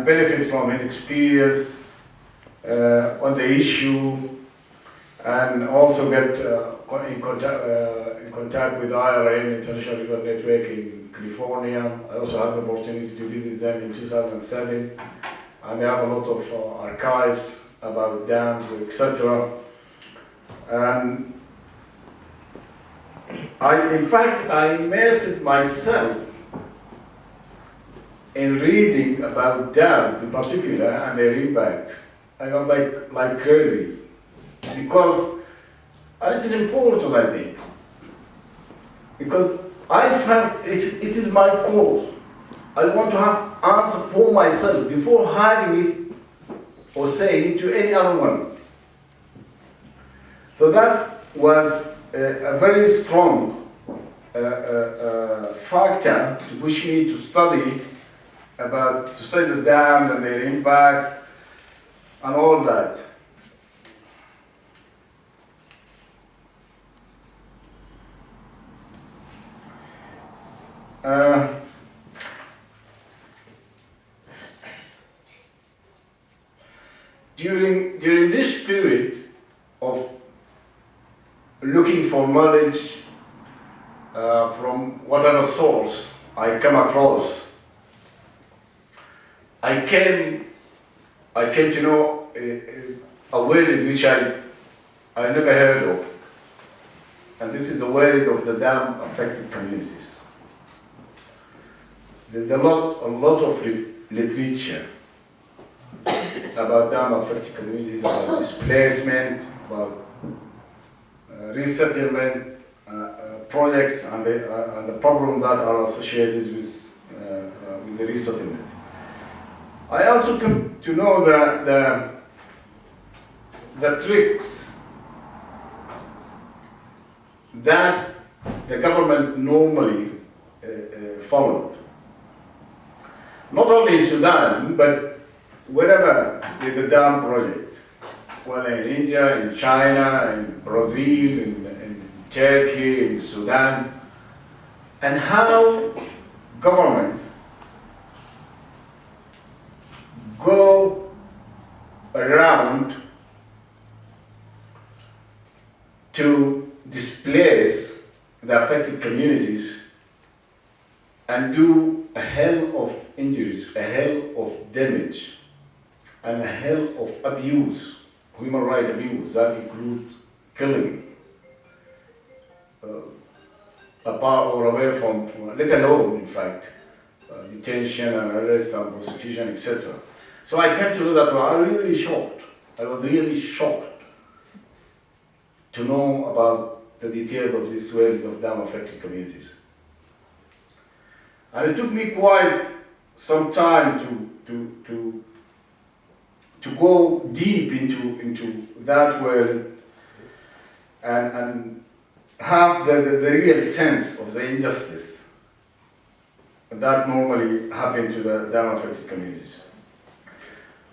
and benefit from his experience on the issue, and also get in contact with IRN, International River Network in California. I also had the opportunity to visit them in 2007, and they have a lot of archives about dams, etc. And in fact, I immersed myself in reading about dams in particular and their impact. I got like crazy, because and it is important, I think, because I find it is my cause. I want to have answer for myself before having it or saying it to any other one. So that was a very strong factor to push me to study the dam and their impact and all that. During this period of looking for knowledge from whatever source I come across, I came to know a word which I never heard of, and this is the word of the dam affected communities. There's a lot of literature about dam affected communities, about displacement, about resettlement projects, and the problems that are associated with the resettlement. I also come to know the tricks that the government normally followed. Not only in Sudan, but wherever with the dam project, whether in India, in China, in Brazil, in Turkey, in Sudan, and how governments go around to displace the affected communities and do a hell of injuries, a hell of damage, and a hell of abuse, human rights abuse, that includes killing, apart or away from, let alone, in fact, detention and arrest and prosecution, etc. So I came to know that I was really shocked. I was really shocked to know about the details of this world of dam affected communities. And it took me quite some time to go deep into that world and have the real sense of the injustice that normally happen to the dam affected communities.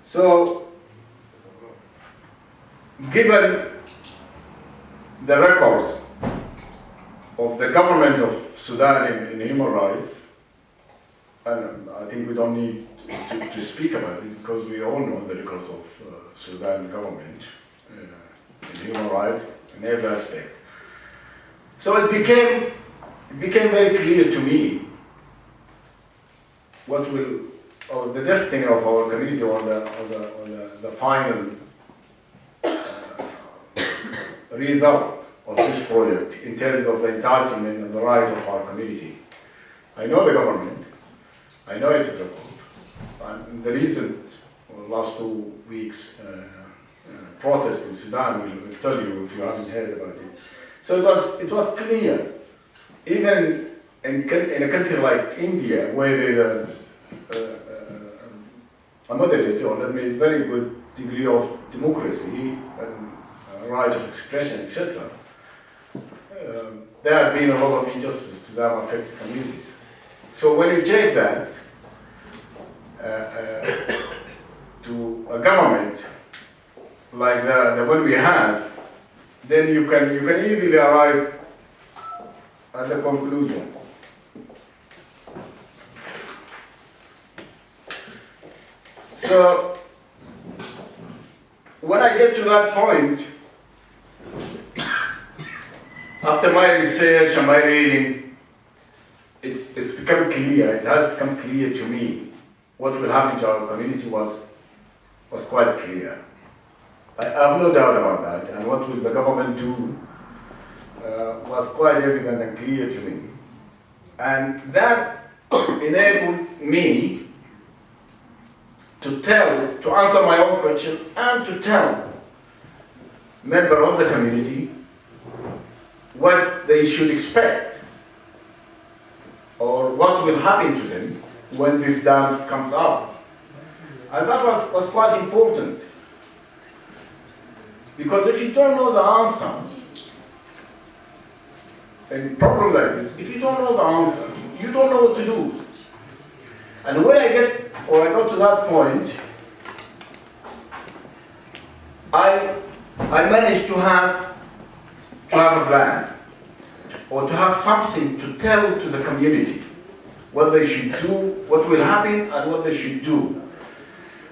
So, given the records of the government of Sudan in human rights, and I think we don't need to speak about it because we all know the records of Sudan government in human rights in every aspect. So it became very clear to me what will, or the destiny of our community, or the final result of this project in terms of the entitlement and the right of our community. I know the government, I know it is a problem. And the recent, last 2 weeks, protest in Sudan will tell you if you haven't heard about it. So it was clear, even in a country like India, where there's a moderate, or let me, very good degree of democracy and right of expression, etc. There have been a lot of injustice to them affected communities. So when you take that to a government like the one we have, then you can easily arrive at the conclusion. So when I get to that point, after my research and my reading, it's become clear, it has become clear to me what will happen to our community was quite clear. I have no doubt about that, and what will the government do was quite evident and clear to me. And that enabled me to answer my own question and to tell members of the community what they should expect or what will happen to them when this dam comes up. And that was quite important. Because if you don't know the answer, a problem like this, if you don't know the answer, you don't know what to do. And when I got to that point, I managed to have a plan, or to have something to tell to the community what they should do, what will happen, and what they should do.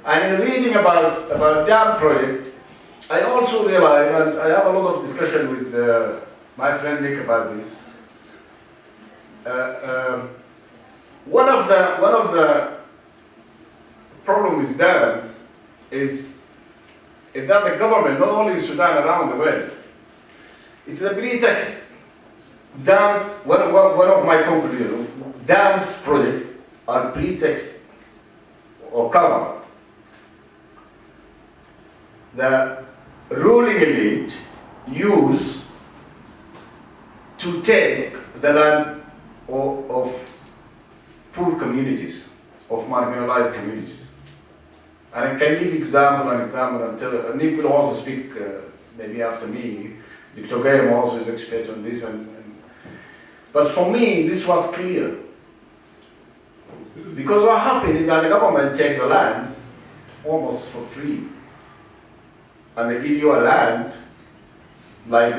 And in reading about dam project, I also realized, and I have a lot of discussion with my friend Nick about this. One of the problems with dams is that the government, not only in Sudan, around the world, it's a pretext. Dams, one of my conclusions, dams projects are pretext or cover. The ruling elite use to take the land of poor communities, of marginalized communities. And I can give example until Nick will also speak maybe after me. Dr. Gayam also is expert on this. But for me, this was clear. Because what happened is that the government takes the land almost for free. And they give you a land like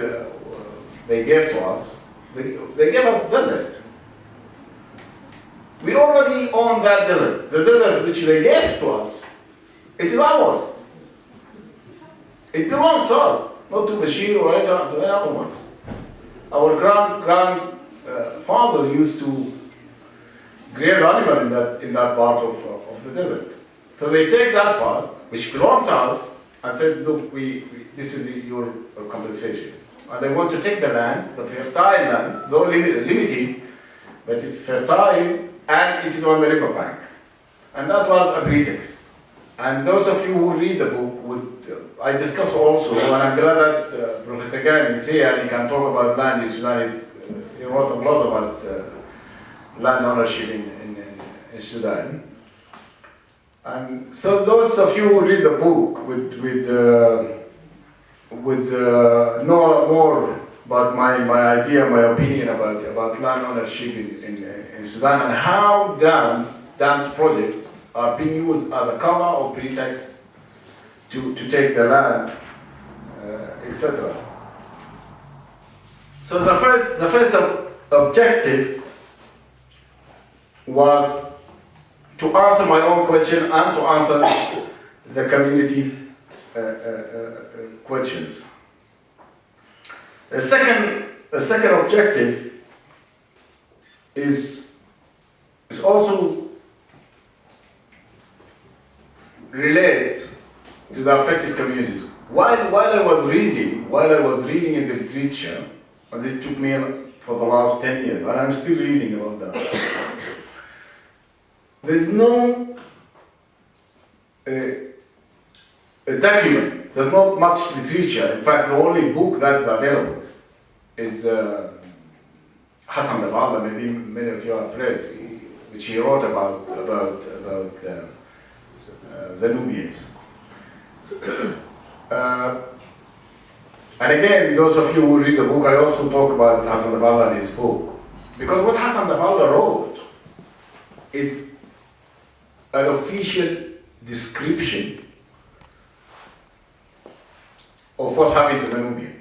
they gave to us. They gave us desert. We already own that desert. The desert which they gave to us, it is ours. It belongs to us, not to Bashir or to any other one. Our grandfather used to graze animal in that part of the desert. So they take that part, which belongs to us, and said, look, this is your compensation. And they want to take the land, the fertile land, though limited, but it's fertile and it is on the riverbank. And that was a pretext. And those of you who read the book I discuss also, and I'm glad that Professor Gayam is here and he can talk about land in Sudan. He wrote a lot about land ownership in Sudan. And so those of you who read the book would know more about my idea, my opinion about land ownership in Sudan and how dams projects are being used as a cover or pretext to take the land, etc. So the first objective was to answer my own question and to answer the community questions. The second objective is also related to the affected communities. While I was reading in the literature, and it took me for the last 10 years, and I'm still reading about that. There's no a document, there's not much literature. In fact, the only book that's available is Hassan Dafallah, maybe many of you have read, which he wrote about the Nubians. And again, those of you who read the book, I also talk about Hassan Dafallah in his book. Because what Hassan Dafallah wrote is an official description of what happened to the Nubians.